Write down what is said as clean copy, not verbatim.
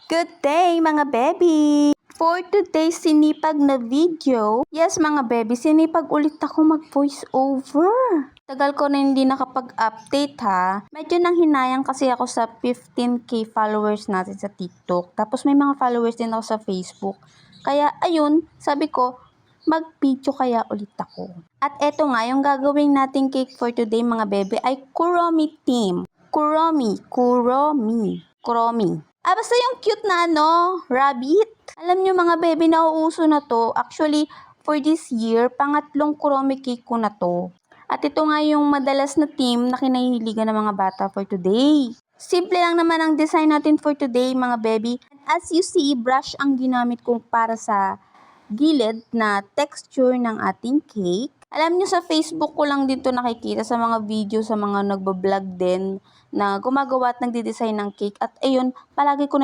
Good day mga baby! For today's sinipag na video, yes mga baby, sinipag ulit ako mag-voice over. Tagal ko na hindi nakapag-update ha. Medyo nang hinayang kasi ako sa 15k followers natin sa TikTok. Tapos may mga followers din ako sa Facebook. Kaya ayun, sabi ko, mag-video kaya ulit ako. At eto nga, yung gagawin nating cake for today mga bebe ay Kuromi theme. Kuromi. Basta yung cute na rabbit. Alam nyo mga bebe, nauuso na to. Actually, for this year, pangatlong Kuromi cake ko na to. At ito nga yung madalas na theme na kinahihiligan ng mga bata for today. Simple lang naman ang design natin for today mga baby. As you see, brush ang ginamit kong para sa gilid na texture ng ating cake. Alam nyo, sa Facebook ko lang dito nakikita sa mga video, sa mga nagbablog din na gumagawa at nagde-design ng cake. At ayun, palagi ko na